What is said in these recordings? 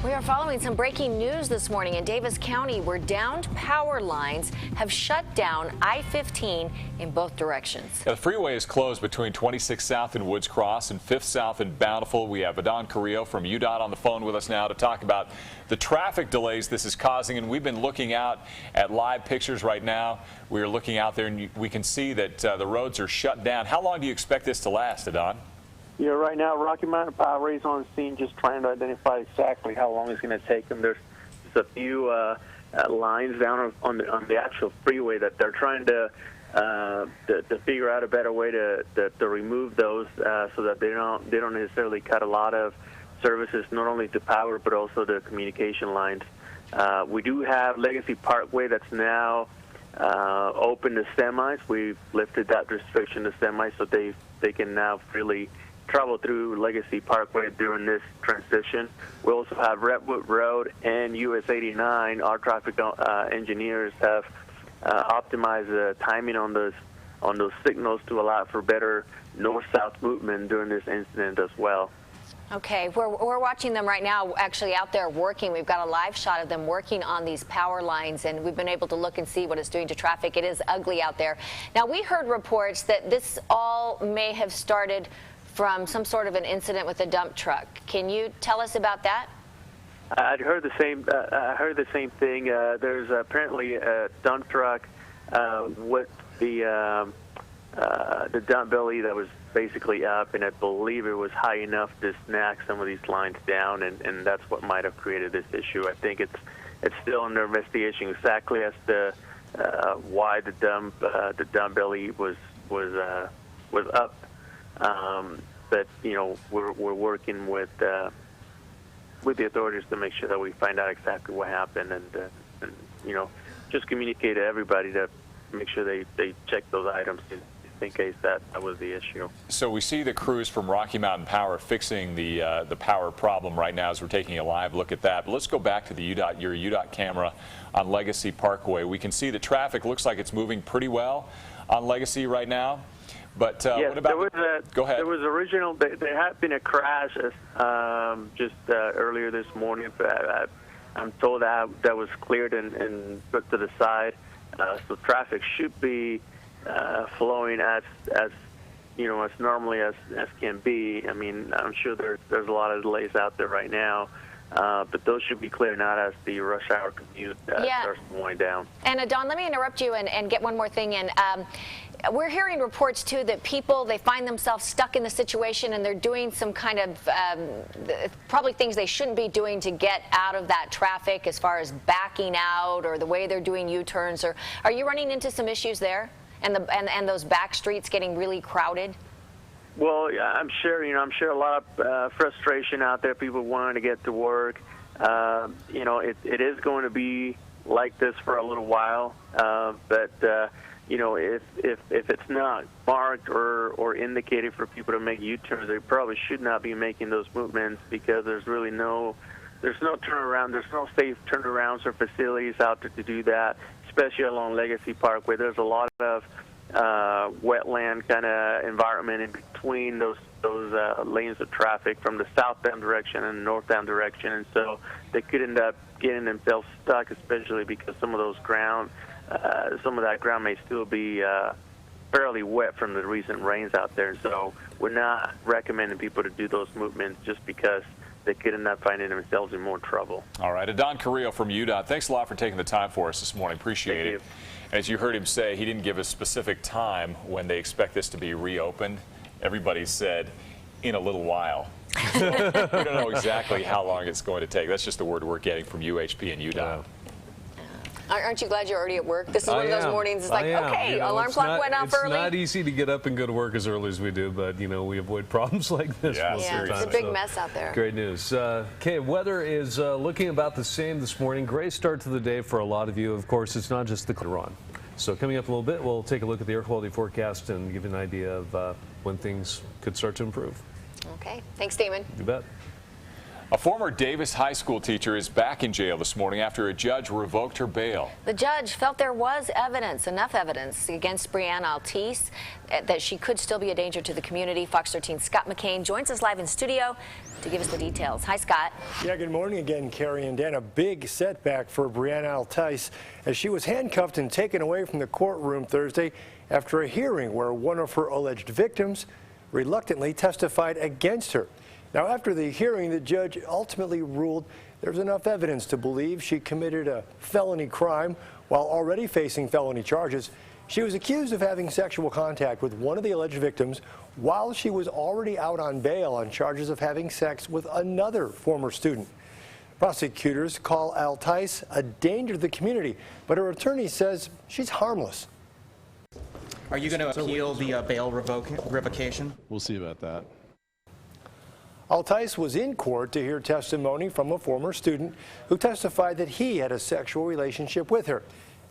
We are following some breaking news this morning in Davis County where downed power lines have shut down I-15 in both directions. The freeway is closed between 26 South and Woods Cross and 5th South and Bountiful. We have Adon Carrillo from UDOT on the phone with us now to talk about the traffic delays this is causing. And we've been looking out at live pictures right now. We are looking out there and we can see that the roads are shut down. How long do you expect this to last, Adon? Yeah, right now, Rocky Mountain Power is on scene just trying to identify exactly how long it's going to take them. There's just a few lines down on the actual freeway that they're trying to figure out a better way to remove those so that they don't necessarily cut a lot of services, not only to power but also the communication lines. We do have Legacy Parkway that's now open to semis. We've lifted that restriction to semis so they can now freely travel through Legacy Parkway during this transition. We also have Redwood Road and US 89. Our traffic engineers have optimized the timing on those signals to allow for better north-south movement during this incident as well. Okay, we're watching them right now actually out there working. We've got a live shot of them working on these power lines, and we've been able to look and see what it's doing to traffic. It is ugly out there. Now, we heard reports that this all may have started from some sort of an incident with a dump truck. Can you tell us about that? I'd heard the same. I heard the same thing. There's apparently a dump truck with the dump belly that was basically up, and I believe it was high enough to snag some of these lines down, and that's what might have created this issue. I think it's still under investigation exactly as to why the dump belly was up. But you know, we're working with the authorities to make sure that we find out exactly what happened, and you know, just communicate to everybody to make sure they check those items in case that was the issue. So we see the crews from Rocky Mountain Power fixing the power problem right now as we're taking a live look at that. But let's go back to the your UDOT camera on Legacy Parkway. We can see the traffic looks like it's moving pretty well on Legacy right now. But yes, what about? Go ahead. There was there had been a crash just earlier this morning. I'm told that was cleared and put to the side, so traffic should be flowing as you know, as normally as can be. I mean, I'm sure there's a lot of delays out there right now. But those should be cleared out as the rush hour commute starts to wind down. And Don, let me interrupt you and get one more thing in. We're hearing reports, too, that people, they find themselves stuck in the situation and they're doing some kind of probably things they shouldn't be doing to get out of that traffic as far as backing out or the way they're doing U-turns. Or are you running into some issues there and those back streets getting really crowded? Well, I'm sure, you know, a lot of frustration out there, people wanting to get to work. You know, it is going to be like this for a little while, but you know, if it's not marked or indicated for people to make U-turns, they probably should not be making those movements because there's no turnaround, there's no safe turnarounds or facilities out there to do that, especially along Legacy Parkway. There's a lot of wetland kind of environment in between those lanes of traffic from the southbound direction and northbound direction, and so they could end up getting themselves stuck, especially because some of that ground may still be fairly wet from the recent rains out there. So we're not recommending people to do those movements just because they could end up finding themselves in more trouble. All right, Adon Carrillo from UDOT, thanks a lot for taking the time for us this morning. Appreciate it. As you heard him say, he didn't give a specific time when they expect this to be reopened. Everybody said in a little while. We don't know exactly how long it's going to take. That's just the word we're getting from UHP and UDOT. Yeah. Aren't you glad you're already at work? This is one of those mornings. It's like, okay, you know, alarm clock went off early. It's not easy to get up and go to work as early as we do, but you know, we avoid problems like this. Yeah, it's a big mess out there. Great news. Okay, weather is looking about the same this morning. Great start to the day for a lot of you. Of course, it's not just the on. So coming up a little bit, we'll take a look at the air quality forecast and give you an idea of when things could start to improve. Okay, thanks, Damon. You bet. A former Davis High School teacher is back in jail this morning after a judge revoked her bail. The judge felt there was evidence, enough evidence, against Brianna Altice that she could still be a danger to the community. Fox 13's Scott McCain joins us live in studio to give us the details. Hi, Scott. Yeah, good morning again, Carrie and Dan. A big setback for Brianna Altice as she was handcuffed and taken away from the courtroom Thursday after a hearing where one of her alleged victims reluctantly testified against her. Now, after the hearing, the judge ultimately ruled there's enough evidence to believe she committed a felony crime while already facing felony charges. She was accused of having sexual contact with one of the alleged victims while she was already out on bail on charges of having sex with another former student. Prosecutors call Altice a danger to the community, but her attorney says she's harmless. Are you going to appeal the bail revocation? We'll see about that. Altice was in court to hear testimony from a former student who testified that he had a sexual relationship with her.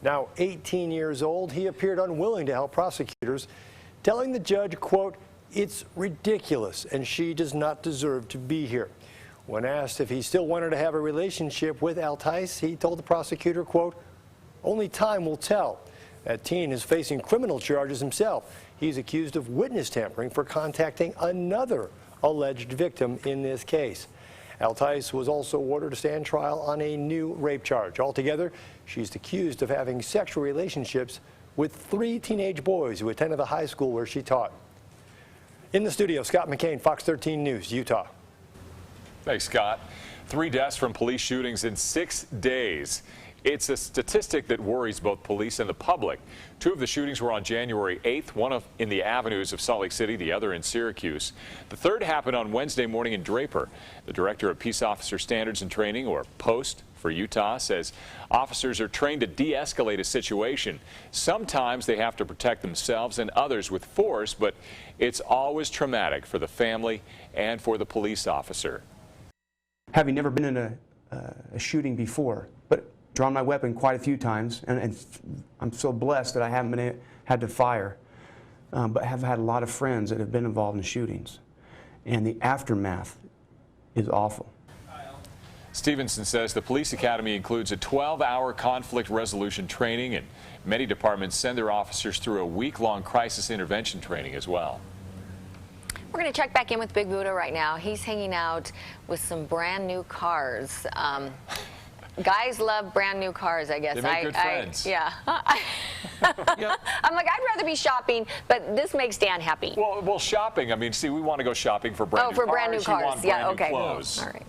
Now 18 years old, he appeared unwilling to help prosecutors, telling the judge, quote, "It's ridiculous and she does not deserve to be here." When asked if he still wanted to have a relationship with Altice, he told the prosecutor, quote, "Only time will tell." That teen is facing criminal charges himself. He's accused of witness tampering for contacting another alleged victim in this case. Altice was also ordered to stand trial on a new rape charge. Altogether, she's accused of having sexual relationships with 3 teenage boys who attended the high school where she taught. In the studio, Scott McCain, Fox 13 News, Utah. Thanks, Scott. 3 deaths from police shootings in 6 days. It's a statistic that worries both police and the public. 2 of the shootings were on January 8th, one in the avenues of Salt Lake City, the other in Syracuse. The third happened on Wednesday morning in Draper. The director of Peace Officer Standards and Training, or POST, for Utah, says officers are trained to de-escalate a situation. Sometimes they have to protect themselves and others with force, but it's always traumatic for the family and for the police officer. Having never been in a shooting before, but drawn my weapon quite a few times, and I'm so blessed that I haven't had to fire, but have had a lot of friends that have been involved in shootings, and the aftermath is awful. Stevenson says the police academy includes a 12-hour conflict resolution training, and many departments send their officers through a week-long crisis intervention training as well. We're going to check back in with Big Buddha right now. He's hanging out with some brand new cars. Guys love brand new cars, I guess. They make good friends. Yeah. I'm like, I'd rather be shopping, but this makes Dan happy. Well, shopping. I mean, see, we want to go shopping for brand new cars. Oh, for brand new cars. You want Yeah, brand okay. new clothes. All right.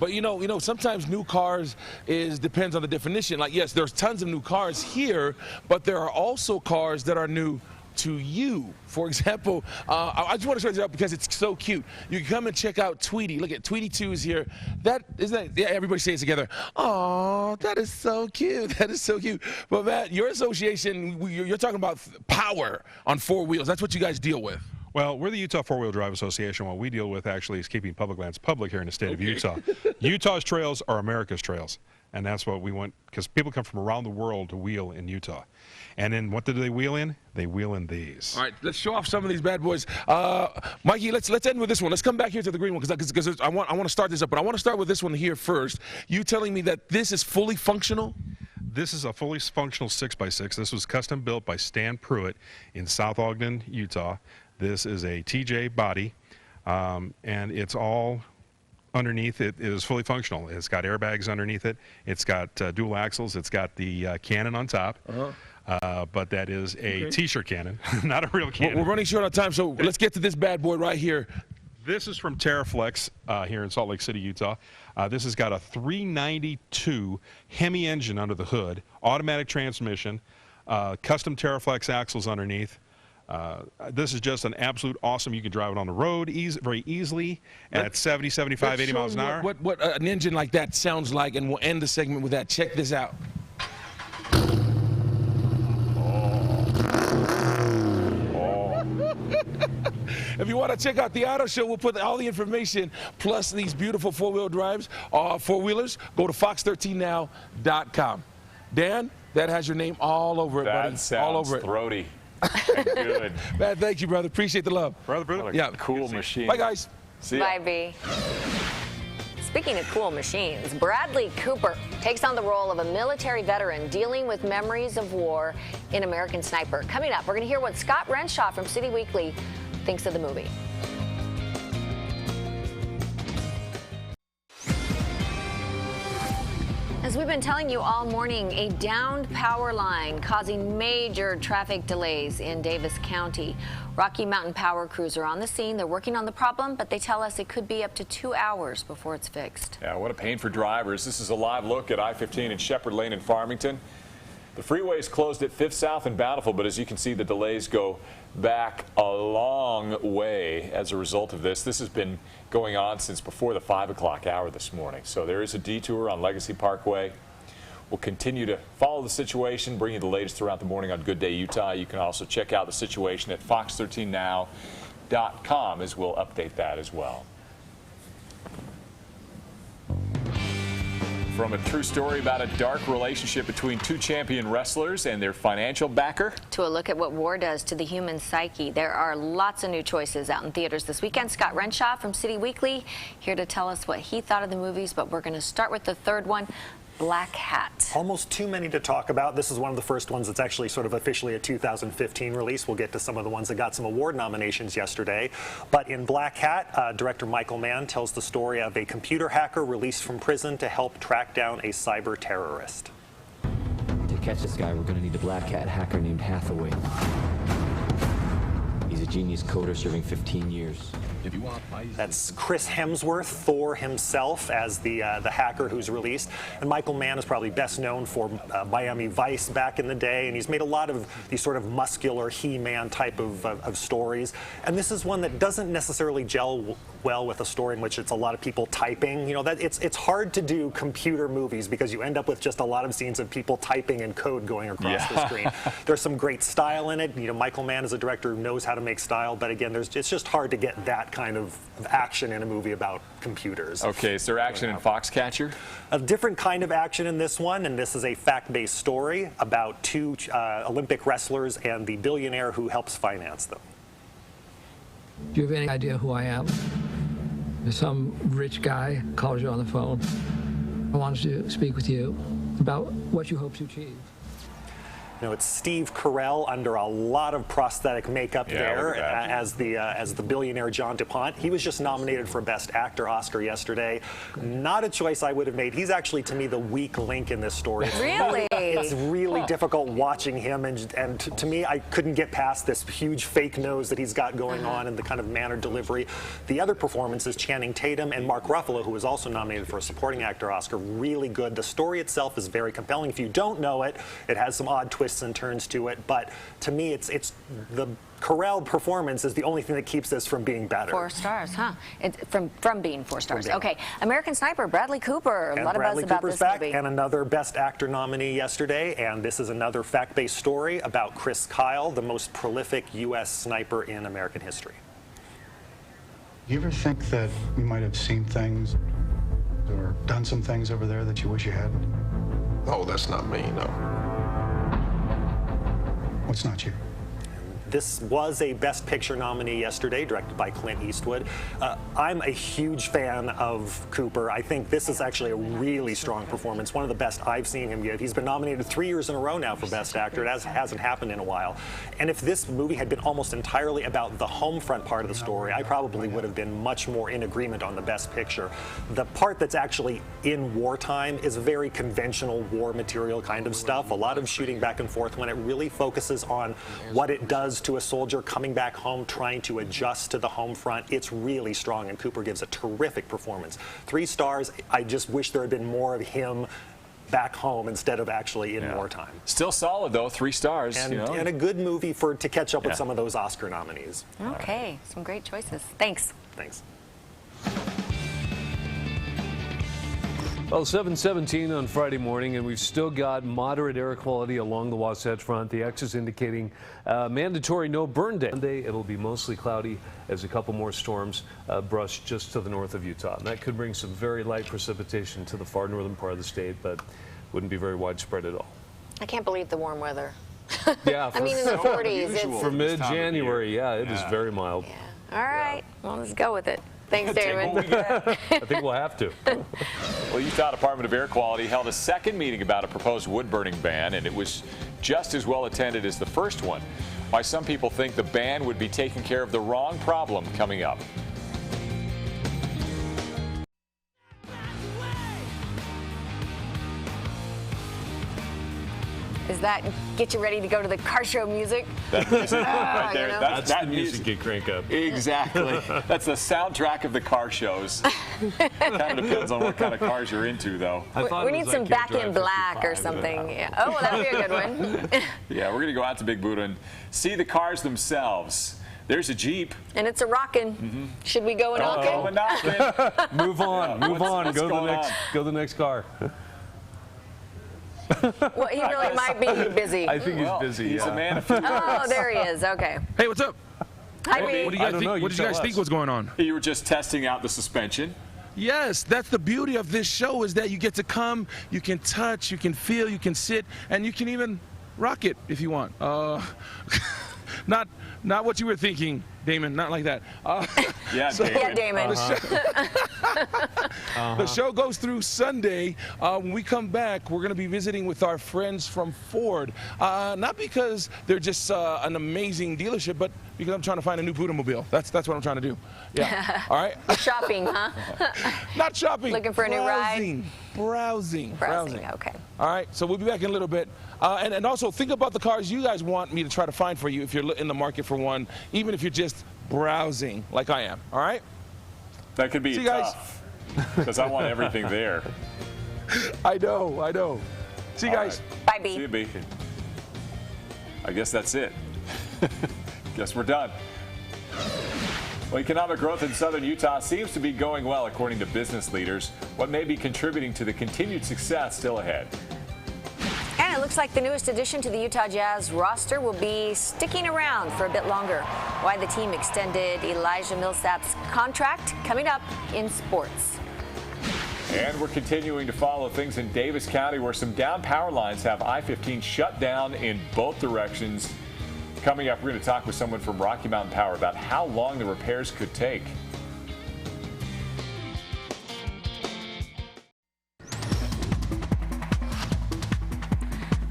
But you know, sometimes new cars depends on the definition. Like, yes, there's tons of new cars here, but there are also cars that are new to you. For example, I just want to show this out because it's so cute. You can come and check out Tweety. Look at Tweety 2 is here. Yeah, everybody say it together. Oh, that is so cute. That is so cute. But Matt, your association, you're talking about power on 4 wheels. That's what you guys deal with. Well, we're the Utah Four-Wheel Drive Association. What we deal with actually is keeping public lands public here in the state of Utah. Utah's trails are America's trails, and that's what we want, because people come from around the world to wheel in Utah. And then what do they wheel in? They wheel in these. All right, let's show off some of these bad boys. Mikey, let's end with this one. Let's come back here to the green one because I want to start this up, but I want to start with this one here first. You telling me that this is fully functional? This is a fully functional 6x6. This was custom built by Stan Pruitt in South Ogden, Utah. This is a TJ body, and it's all underneath. It is fully functional. It's got airbags underneath it. It's got dual axles. It's got the cannon on top. But that is a T-shirt cannon, not a real cannon. We're running short on time, so let's get to this bad boy right here. This is from TerraFlex here in Salt Lake City, Utah. This has got a 392 Hemi engine under the hood, automatic transmission, custom TerraFlex axles underneath. This is just an absolute awesome. You can drive it on the road very easily at 70, 75, 80 miles an hour. What an engine like that sounds like, and we'll end the segment with that. Check this out. If you want to check out the auto show, we'll put all the information plus these beautiful 4-wheel drives, 4-wheelers. Go to fox13now.com. Dan, that has your name all over it, buddy. That sounds all over it. throaty. Good. Man, thank you, brother. Appreciate the love. Brother. Yeah. Cool machine. Bye, guys. See ya. Bye, B. Speaking of cool machines, Bradley Cooper takes on the role of a military veteran dealing with memories of war in American Sniper. Coming up, we're going to hear what Scott Renshaw from City Weekly thinks of the movie. As we've been telling you all morning, a downed power line causing major traffic delays in Davis County. Rocky Mountain Power crews are on the scene. They're working on the problem, but they tell us it could be up to 2 hours before it's fixed. Yeah, what a pain for drivers. This is a live look at I-15 and Shepherd Lane in Farmington. The freeway is closed at 5th South and Bountiful, but as you can see, the delays go back a long way as a result of this. This has been going on since before the 5 o'clock hour this morning. So there is a detour on Legacy Parkway. We'll continue to follow the situation, bring you the latest throughout the morning on Good Day Utah. You can also check out the situation at fox13now.com as we'll update that as well. From a true story about a dark relationship between two champion wrestlers and their financial backer, to a look at what war does to the human psyche. There are lots of new choices out in theaters this weekend. Scott Renshaw from City Weekly here to tell us what he thought of the movies, but we're going to start with the third one. Black Hat. Almost too many to talk about. This is one of the first ones that's actually sort of officially a 2015 release. We'll get to some of the ones that got some award nominations yesterday. But in Black Hat, director Michael Mann tells the story of a computer hacker released from prison to help track down a cyber terrorist. To catch this guy, we're going to need a Black Hat hacker named Hathaway. He's a genius coder serving 15 years. That's Chris Hemsworth, Thor himself, as the hacker who's released. And Michael Mann is probably best known for Miami Vice back in the day, and he's made a lot of these sort of muscular He-Man type of stories. And this is one that doesn't necessarily gel well with a story in which it's a lot of people typing. You know, that it's hard to do computer movies because you end up with just a lot of scenes of people typing and code going across the screen. There's some great style in it. You know, Michael Mann is a director who knows how to make style, but again, it's just hard to get that kind of action in a movie about computers. Okay, is there action in Foxcatcher? A different kind of action in this one, and this is a fact-based story about two Olympic wrestlers and the billionaire who helps finance them. Do you have any idea who I am? If some rich guy calls you on the phone, I wanted to speak with you about what you hope to achieve. You know, it's Steve Carell under a lot of prosthetic makeup there as the billionaire John DuPont. He was just nominated for Best Actor Oscar yesterday. Not a choice I would have made. He's actually, to me, the weak link in this story. Really? It's really difficult watching him, and to me, I couldn't get past this huge fake nose that he's got going on and the kind of manner delivery. The other performances, Channing Tatum and Mark Ruffalo, who was also nominated for a Supporting Actor Oscar, really good. The story itself is very compelling. If you don't know it, it has some odd twists and turns to it, but to me, it's the Carell performance is the only thing that keeps this from being better. 4 stars, huh? From being 4 stars. Okay, American Sniper, Bradley Cooper. A lot of buzz about this movie. And another Best Actor nominee yesterday, and this is another fact-based story about Chris Kyle, the most prolific U.S. sniper in American history. You ever think that you might have seen things or done some things over there that you wish you hadn't? Oh, that's not me, no. What's not you? This was a Best Picture nominee yesterday, directed by Clint Eastwood. I'm a huge fan of Cooper. I think this is actually a really strong performance, one of the best I've seen him give. He's been nominated 3 years in a row now for Best Actor. It hasn't happened in a while. And if this movie had been almost entirely about the home front part of the story, I probably would have been much more in agreement on the Best Picture. The part that's actually in wartime is very conventional war material kind of stuff, a lot of shooting back and forth when it really focuses on what it does to a soldier coming back home, trying to adjust to the home front. It's really strong, and Cooper gives a terrific performance. 3 stars. I just wish there had been more of him back home instead of actually in wartime. Still solid, though. 3 stars. And, you know. and a good movie to catch up with some of those Oscar nominees. Okay, some great choices. Thanks. Thanks. Well, 7:17 on Friday morning, and we've still got moderate air quality along the Wasatch Front. The X is indicating mandatory no burn day. Monday, it'll be mostly cloudy as a couple more storms brush just to the north of Utah. And that could bring some very light precipitation to the far northern part of the state, but wouldn't be very widespread at all. I can't believe the warm weather. Yeah, I mean, in the 40s. For mid-January, it is very mild. Yeah. All right. Well, let's go with it. Thanks, Damon. I think we'll have to. Well, Utah Department of Air Quality held a second meeting about a proposed wood-burning ban, and it was just as well attended as the first one. Why some people think the ban would be taking care of the wrong problem coming up. Is that get you ready to go to the car show music? That music right there. You know? That's the music you crank up. Exactly. That's the soundtrack of the car shows. Kind of depends on what kind of cars you're into, though. We need some Back in Black or something. Yeah. Oh, well, that would be a good one. Yeah, we're going to go out to Big Buddha and see the cars themselves. There's a Jeep. And it's a rockin'. Should we go and Move on. Move on. Go to the next car. Well, he really might be busy. I think he's busy. He's a man of few words. Oh, there he is. Okay. Hey, what's up? Hi, What do you guys think? What did you guys think was going on? You were just testing out the suspension. Yes, that's the beauty of this show, is that you get to come, you can touch, you can feel, you can sit, and you can even rock it if you want. Not what you were thinking, Damon. Not like that. Yeah, Damon. The show goes through Sunday. When we come back, we're going to be visiting with our friends from Ford. Not because they're just an amazing dealership, but because I'm trying to find a new Buddha-mobile. That's what I'm trying to do. Yeah. All right. Shopping, huh? Not shopping. Looking for a new ride? Browsing. Okay. All right. So we'll be back in a little bit. And also think about the cars you guys want me to try to find for you if you're in the market for one, even if you're just browsing like I am. All right. That could be See you guys. tough because I want everything there. I know. See you guys. Right. Bye, B. See you, B. I guess that's it. Guess we're done. Well, economic growth in southern Utah seems to be going well, according to business leaders. What may be contributing to the continued success still ahead? And it looks like the newest addition to the Utah Jazz roster will be sticking around for a bit longer. Why the team extended Elijah Millsap's contract, coming up in sports. And we're continuing to follow things in Davis County, where some down power lines have I-15 shut down in both directions. Coming up, we're going to talk with someone from Rocky Mountain Power about how long the repairs could take.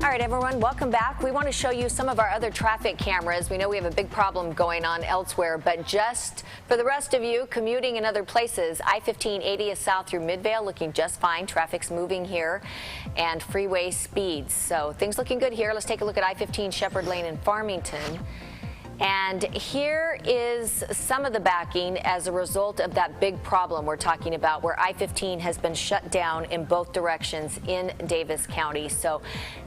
All right, everyone, welcome back. We want to show you some of our other traffic cameras. We know we have a big problem going on elsewhere, but just for the rest of you commuting in other places, I-15 80 south through Midvale looking just fine. Traffic's moving here and freeway speeds. So things looking good here. Let's take a look at I-15 Shepherd Lane in Farmington. And here is some of the backing as a result of that big problem we're talking about, where I-15 has been shut down in both directions in Davis County. So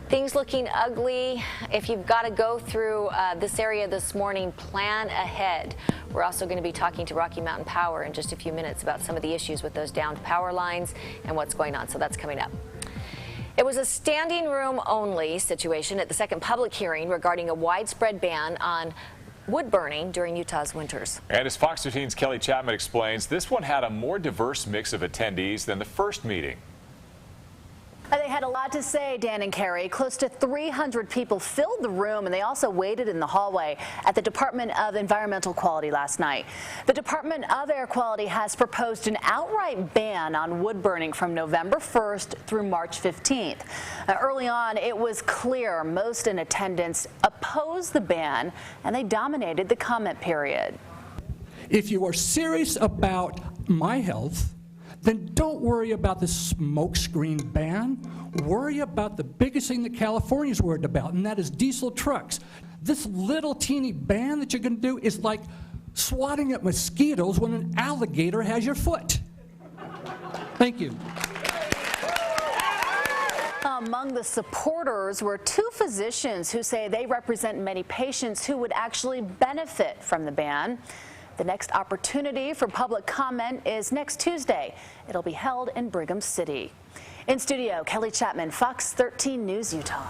things looking ugly. If you've got to go through this area this morning, plan ahead. We're also going to be talking to Rocky Mountain Power in just a few minutes about some of the issues with those downed power lines and what's going on. So that's coming up. It was a standing room only situation at the second public hearing regarding a widespread ban on wood burning during Utah's winters. And as Fox 13's Kelly Chapman explains, this one had a more diverse mix of attendees than the first meeting. They had a lot to say, Dan and Carrie. Close to 300 people filled the room, and they also waited in the hallway at the Department of Environmental Quality last night. The Department of Air Quality has proposed an outright ban on wood burning from November 1st through March 15th. Early on, it was clear most in attendance opposed the ban, and they dominated the comment period. If you are serious about my health, then don't worry about the smokescreen ban. Worry about the biggest thing that California's worried about, and that is diesel trucks. This little teeny ban that you're going to do is like swatting at mosquitoes when an alligator has your foot. Thank you. Among the supporters were two physicians who say they represent many patients who would actually benefit from the ban. The next opportunity for public comment is next Tuesday. It'll be held in Brigham City. In studio, Kelly Chapman, Fox 13 News, Utah.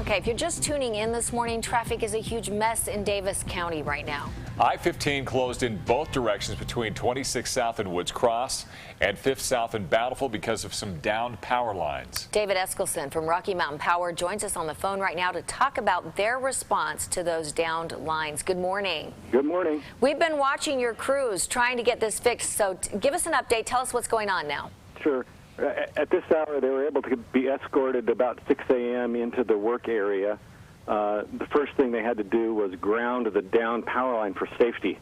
Okay, if you're just tuning in this morning, traffic is a huge mess in Davis County right now. I-15 closed in both directions between 26 South and Woods Cross and 5th South and Bountiful because of some downed power lines. David Eskelson from Rocky Mountain Power joins us on the phone right now to talk about their response to those downed lines. Good morning. Good morning. We've been watching your crews trying to get this fixed, so give us an update. Tell us what's going on now. Sure. At this hour, they were able to be escorted about 6 a.m. into the work area. The first thing they had to do was ground the down power line for safety.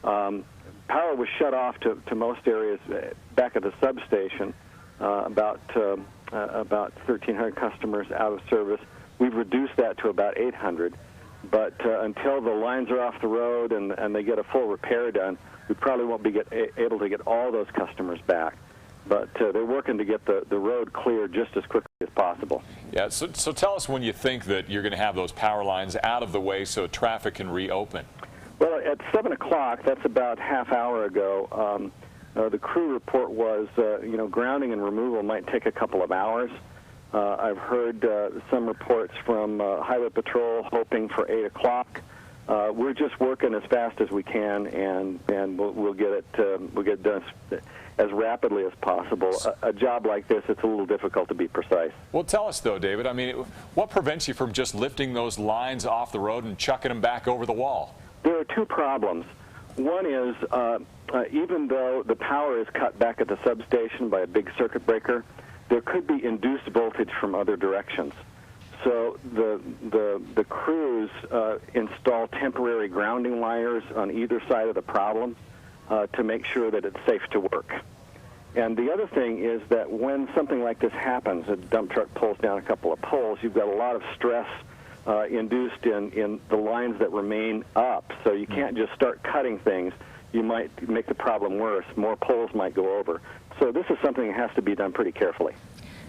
Power was shut off to most areas back at the substation, about 1,300 customers out of service. We've reduced that to about 800. But until the lines are off the road and they get a full repair done, we probably won't be able to get all those customers back. But they're working to get the road cleared just as quickly as possible. Yeah, so tell us when you think that you're going to have those power lines out of the way so traffic can reopen. Well, at 7 o'clock, that's about half hour ago, the crew report was, grounding and removal might take a couple of hours. I've heard some reports from Highway Patrol hoping for 8 o'clock. We're just working as fast as we can, and we'll get it done as rapidly as possible. A job like this, it's a little difficult to be precise. Well, tell us, though, David, I mean, what prevents you from just lifting those lines off the road and chucking them back over the wall? There are two problems. One is, even though the power is cut back at the substation by a big circuit breaker, there could be induced voltage from other directions. So the crews install temporary grounding wires on either side of the problem to make sure that it's safe to work. And the other thing is that when something like this happens, a dump truck pulls down a couple of poles, you've got a lot of stress induced in the lines that remain up. So you can't just start cutting things. You might make the problem worse. More poles might go over. So this is something that has to be done pretty carefully.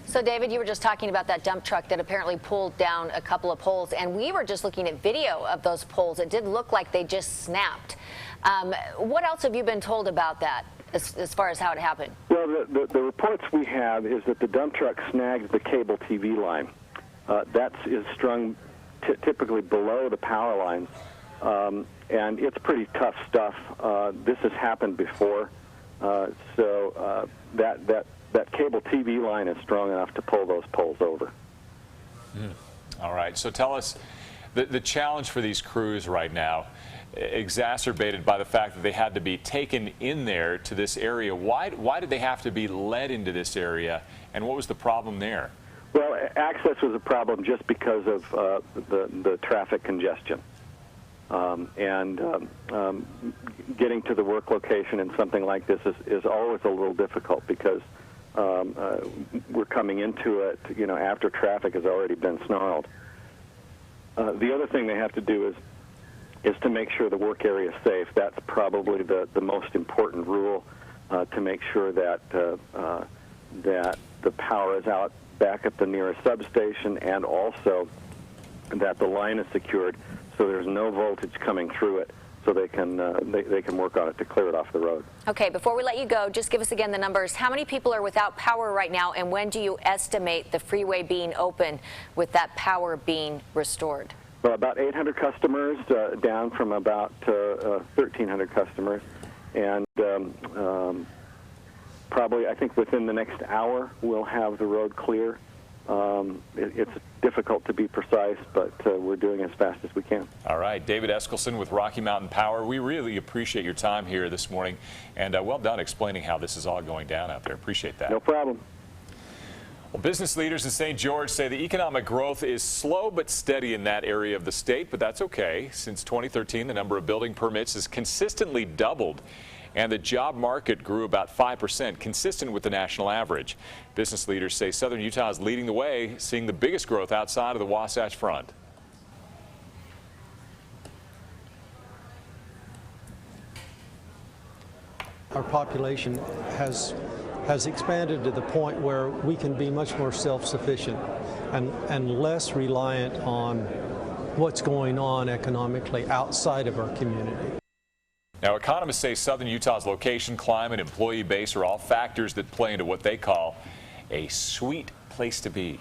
So, David, you were just talking about that dump truck that apparently pulled down a couple of poles, and we were just looking at video of those poles. It did look like they just snapped. What else have you been told about that as far as how it happened? Well, the reports we have is that the dump truck snagged the cable TV line. That is strung typically below the power lines, and it's pretty tough stuff. This has happened before, so that cable TV line is strong enough to pull those poles over. All right, so tell us the challenge for these crews right now, exacerbated by the fact that they had to be taken in there to this area. Why did they have to be led into this area, and what was the problem there? Well, access was a problem just because of the traffic congestion. Getting to the work location in something like this is always a little difficult because we're coming into it, after traffic has already been snarled. The other thing they have to do is to make sure the work area is safe. That's probably the most important rule, to make sure that the power is out back at the nearest substation, and also that the line is secured so there's no voltage coming through it, so they can work on it to clear it off the road. Okay, before we let you go, just give us again the numbers. How many people are without power right now, and when do you estimate the freeway being open with that power being restored? Well, about 800 customers, down from about 1,300 customers, and probably, I think within the next hour, we'll have the road clear. It's difficult to be precise, but we're doing as fast as we can. All right, David Eskelson with Rocky Mountain Power. We really appreciate your time here this morning, and well done explaining how this is all going down out there. Appreciate that. No problem. Well, business leaders in St. George say the economic growth is slow but steady in that area of the state, but that's okay. Since 2013, the number of building permits has consistently doubled, and the job market grew about 5%, consistent with the national average. Business leaders say Southern Utah is leading the way, seeing the biggest growth outside of the Wasatch Front. Our population has expanded to the point where we can be much more self-sufficient and less reliant on what's going on economically outside of our community. Now, economists say Southern Utah's location, climate, employee base are all factors that play into what they call a sweet place to be.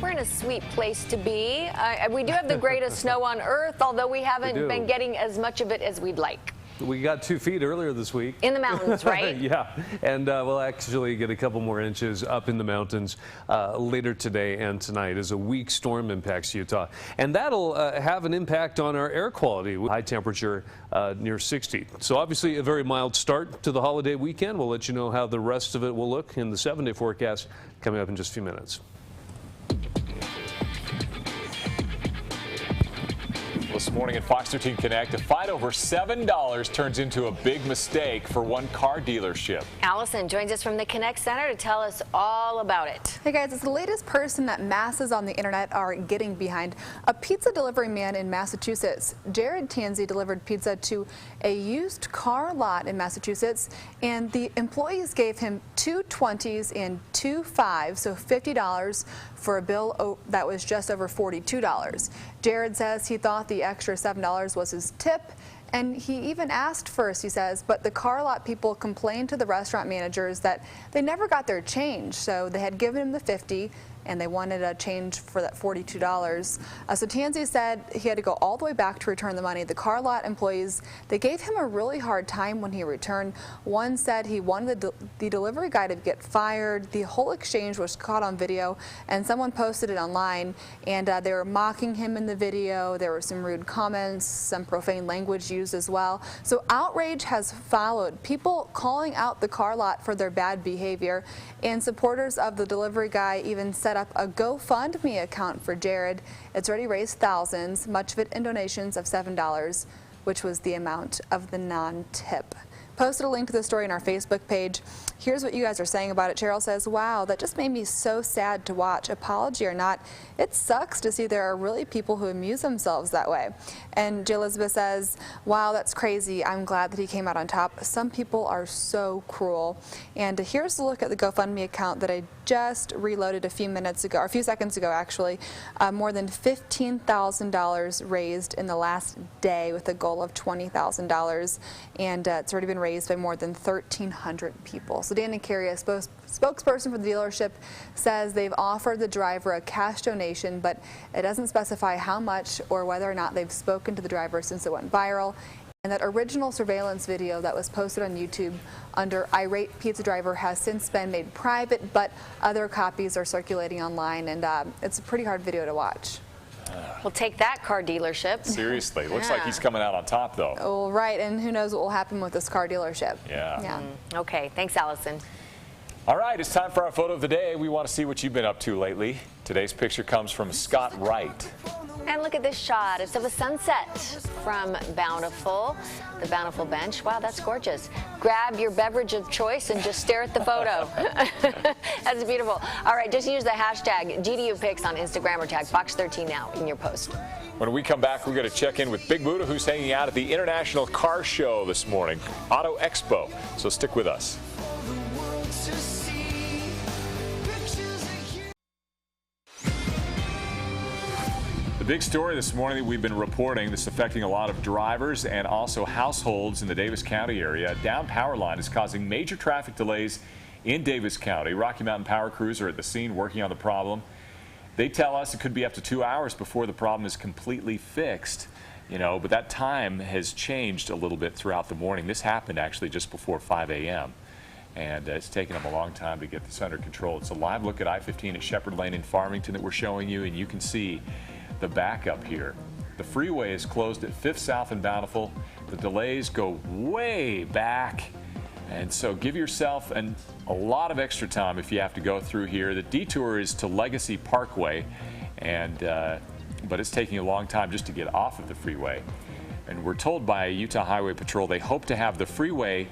we're in a sweet place to be. We do have the greatest snow on earth, although we haven't been getting as much of it as we'd like. We got 2 feet earlier this week. In the mountains, right? Yeah, and we'll actually get a couple more inches up in the mountains later today and tonight as a weak storm impacts Utah. And that'll have an impact on our air quality with high temperature near 60. So obviously a very mild start to the holiday weekend. We'll let you know how the rest of it will look in the 7-day forecast coming up in just a few minutes. This morning at Fox 13 Connect, a fight over $7 turns into a big mistake for one car dealership. Allison joins us from the Connect Center to tell us all about it. Hey guys, it's the latest person that masses on the internet are getting behind. A pizza delivery man in Massachusetts. Jared Tansey delivered pizza to a used car lot in Massachusetts, and the employees gave him 2 20s and 2 5s, so $50 for a bill that was just over $42. Jared says he thought the extra $7 was his tip, and he even asked first, he says, but the car lot people complained to the restaurant managers that they never got their change, so they had given him the $50 and they wanted a change for that $42. So Tansey said he had to go all the way back to return the money. The car lot employees, they gave him a really hard time when he returned. One said he wanted the delivery guy to get fired. The whole exchange was caught on video, and someone posted it online, and they were mocking him in the video. There were some rude comments, some profane language used as well. So outrage has followed, people calling out the car lot for their bad behavior, and supporters of the delivery guy even set up a GoFundMe account for Jared. It's already raised thousands, much of it in donations of $7, which was the amount of the non-tip. Posted a link to the story on our Facebook page. Here's what you guys are saying about it. Cheryl says, wow, that just made me so sad to watch. Apology or not, it sucks to see there are really people who amuse themselves that way. And Jill Elizabeth says, wow, that's crazy. I'm glad that he came out on top. Some people are so cruel. And here's a look at the GoFundMe account that I just reloaded a few minutes ago, or a few seconds ago actually. More than $15,000 raised in the last day with a goal of $20,000. And it's already been raised by more than 1,300 people. So Dan and Carey, a spokesperson for the dealership, says they've offered the driver a cash donation, but it doesn't specify how much or whether or not they've spoken to the driver since it went viral. And that original surveillance video that was posted on YouTube under Irate Pizza Driver has since been made private, but other copies are circulating online, and it's a pretty hard video to watch. We'll take that, car dealership. Seriously, looks like he's coming out on top, though. Oh, right, and who knows what will happen with this car dealership. Yeah. Okay, thanks, Allison. All right, it's time for our photo of the day. We want to see what you've been up to lately. Today's picture comes from Scott Wright. And look at this shot. It's of a sunset from Bountiful, the Bountiful Bench. Wow, that's gorgeous. Grab your beverage of choice and just stare at the photo. That's beautiful. All right, just use the hashtag GDUPics on Instagram or tag Fox13Now in your post. When we come back, we're going to check in with Big Buddha, who's hanging out at the International Car Show this morning, Auto Expo. So stick with us. The big story this morning that we've been reporting that's affecting a lot of drivers and also households in the Davis County area. A down power line is causing major traffic delays in Davis County. Rocky Mountain Power crews are at the scene working on the problem. They tell us it could be up to 2 hours before the problem is completely fixed. You know, but that time has changed a little bit throughout the morning. This happened actually just before 5 a.m. And it's taken them a long time to get this under control. It's a live look at I-15 at Shepherd Lane in Farmington that we're showing you, and you can see the backup here. The freeway is closed at 5th South and Bountiful. The delays go way back, and so give yourself a lot of extra time if you have to go through here. The detour is to Legacy Parkway, and but it's taking a long time just to get off of the freeway. And we're told by Utah Highway Patrol they hope to have the freeway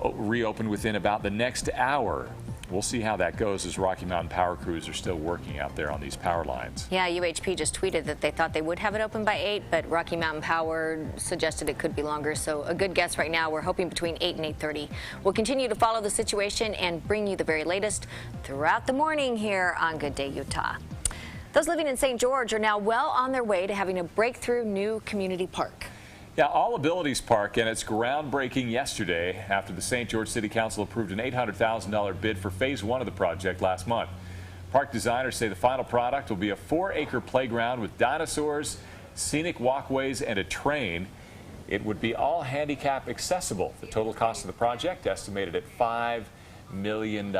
reopened within about the next hour. We'll see how that goes as Rocky Mountain Power crews are still working out there on these power lines. Yeah, UHP just tweeted that they thought they would have it open by 8, but Rocky Mountain Power suggested it could be longer. So a good guess right now, we're hoping between 8 and 8:30. We'll continue to follow the situation and bring you the very latest throughout the morning here on Good Day Utah. Those living in St. George are now well on their way to having a breakthrough new community park. Yeah, All Abilities Park and its groundbreaking yesterday after the St. George City Council approved an $800,000 bid for phase 1 of the project last month. Park designers say the final product will be a 4-acre playground with dinosaurs, scenic walkways, and a train. It would be all handicap accessible. The total cost of the project estimated at $5 million.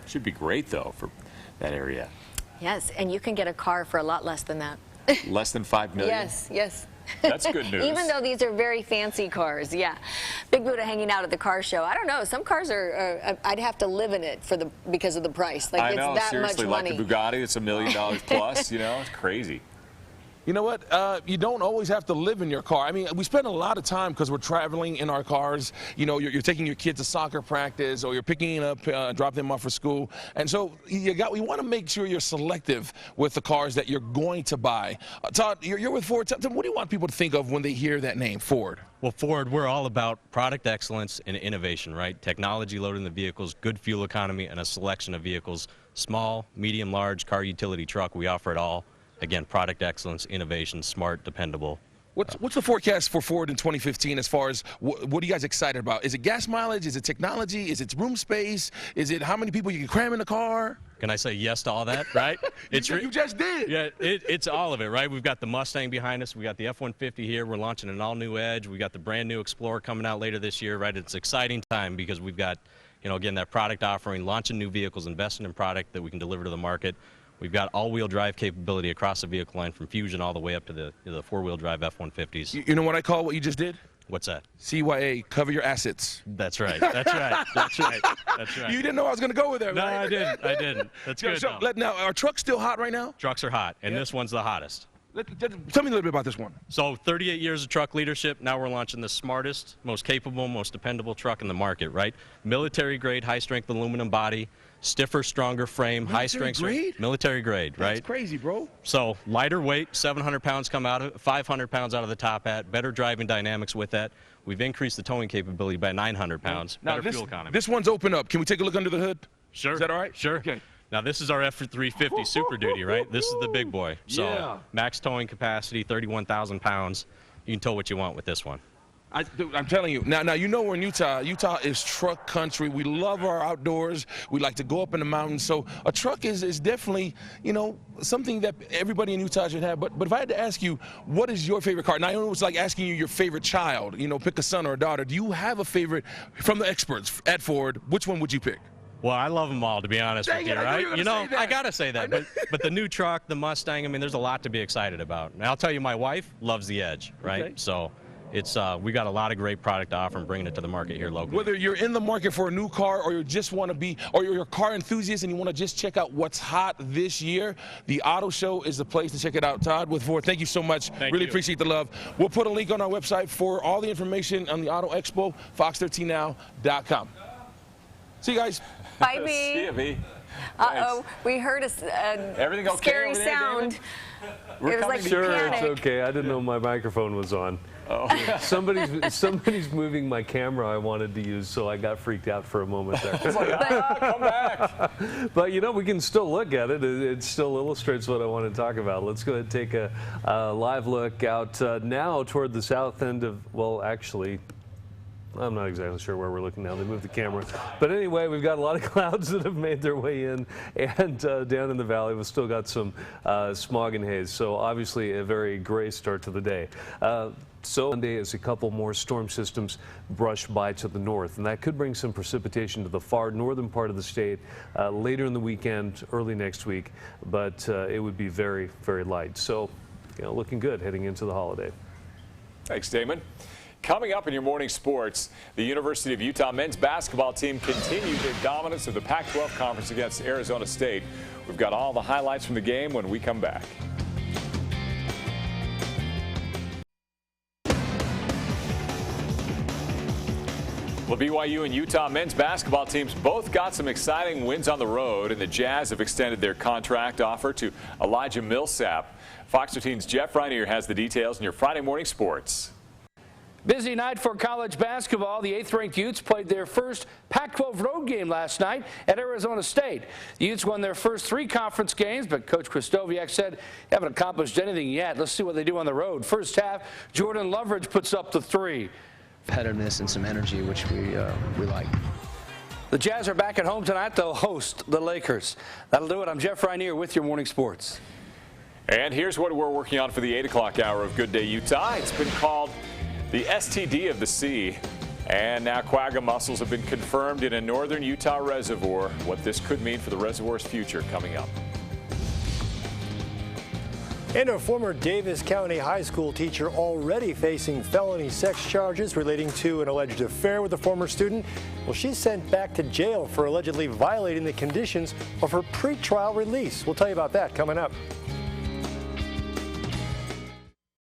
Should be great, though, for that area. Yes, and you can get a car for a lot less than that. Less than $5 million? Yes, yes. That's good news. Even though these are very fancy cars, yeah. Big Buddha hanging out at the car show. I don't know. Some cars are. I'd have to live in it because of the price. Like, I know, it's that seriously, much money. like the Bugatti, it's $1 million plus. You know, it's crazy. You know what? You don't always have to live in your car. I mean, we spend a lot of time because we're traveling in our cars. You know, you're taking your kids to soccer practice, or you're picking up, dropping them off for school. And so we want to make sure you're selective with the cars that you're going to buy. Todd, you're with Ford. What do you want people to think of when they hear that name, Ford? Well, Ford, we're all about product excellence and innovation, right? Technology loaded in the vehicles, good fuel economy, and a selection of vehicles. Small, medium, large, car, utility, truck, we offer it all. Again, product excellence, innovation, smart, dependable. What's the forecast for Ford in 2015 as far as what are you guys excited about? Is it gas mileage? Is it technology? Is it room space? Is it how many people you can cram in the car? Can I say yes to all that, right? You just did. Yeah, it's all of it, right? We've got the Mustang behind us. We got the F-150 here. We're launching an all-new Edge. We got the brand new Explorer coming out later this year, right? It's an exciting time because we've got, you know, again, that product offering, launching new vehicles, investing in product that we can deliver to the market. We've got all-wheel drive capability across the vehicle line from Fusion all the way up to the four-wheel drive F-150s. You know what I call what you just did? What's that? CYA, cover your assets. That's right. That's right. That's right. That's right. You didn't know I was going to go with that, no, right? No, I didn't. That's good. So, now, are trucks still hot right now? Trucks are hot, and this one's the hottest. Tell me a little bit about this one. So 38 years of truck leadership. Now we're launching the smartest, most capable, most dependable truck in the market, right? Military-grade, high-strength aluminum body, stiffer, stronger frame, high-strength. Military grade, right? That's crazy, bro. So lighter weight, 700 pounds come out of it, 500 pounds out of the top hat, better driving dynamics with that. We've increased the towing capability by 900 pounds, better fuel economy. This one's open up. Can we take a look under the hood? Sure. Is that all right? Sure. Okay. Now, this is our F-350 Super Duty, right? This is the big boy. So max towing capacity, 31,000 pounds. You can tow what you want with this one. I'm telling you. Now you know we're in Utah. Utah is truck country. We love our outdoors. We like to go up in the mountains. So a truck is definitely, you know, something that everybody in Utah should have. But if I had to ask you, what is your favorite car? Now, I know it's like asking you your favorite child. You know, pick a son or a daughter. Do you have a favorite from the experts at Ford? Which one would you pick? Well, I love them all, to be honest with you, right? You know, I got to say that. But the new truck, the Mustang, I mean, there's a lot to be excited about. And I'll tell you, my wife loves the Edge, right? Okay. So it's we got a lot of great product to offer and bringing it to the market here locally. Whether you're in the market for a new car or you just want to be, or you're a car enthusiast and you want to just check out what's hot this year, the Auto Show is the place to check it out. Todd with Ford, thank you so much. Really appreciate the love. We'll put a link on our website for all the information on the Auto Expo, fox13now.com. See you guys. Bye, B. See you, B. Uh-oh, we heard a scary sound. It was like sure, it's okay. I didn't know my microphone was on. Oh. Somebody's moving my camera I wanted to use, so I got freaked out for a moment there. It's like, come back. But, you know, we can still look at it. It still illustrates what I want to talk about. Let's go ahead and take a live look out now toward the south end of, well, actually, I'm not exactly sure where we're looking now. They moved the camera. But anyway, we've got a lot of clouds that have made their way in. And down in the valley, we've still got some smog and haze. So obviously a very gray start to the day. So Monday as a couple more storm systems brush by to the north. And that could bring some precipitation to the far northern part of the state later in the weekend, early next week. But it would be very, very light. So, you know, looking good heading into the holiday. Thanks, Damon. Coming up in your morning sports, the University of Utah men's basketball team continued their dominance of the Pac-12 conference against Arizona State. We've got all the highlights from the game when we come back. Well, BYU and Utah men's basketball teams both got some exciting wins on the road, and the Jazz have extended their contract offer to Elijah Millsap. Fox 13's Jeff Reinier has the details in your Friday morning sports. Busy night for college basketball. The 8th-ranked Utes played their first Pac-12 road game last night at Arizona State. The Utes won their first 3 conference games, but Coach Kristoviak said they haven't accomplished anything yet. Let's see what they do on the road. First half, Jordan Loveridge puts up the 3. Competitiveness and some energy, which we like. The Jazz are back at home tonight. They'll host the Lakers. That'll do it. I'm Jeff Rainier with your morning sports. And here's what we're working on for the 8 o'clock hour of Good Day Utah. It's been called the STD of the sea. And now quagga mussels have been confirmed in a northern Utah reservoir. What this could mean for the reservoir's future coming up. And a former Davis County high school teacher already facing felony sex charges relating to an alleged affair with a former student. Well, she's sent back to jail for allegedly violating the conditions of her pretrial release. We'll tell you about that coming up.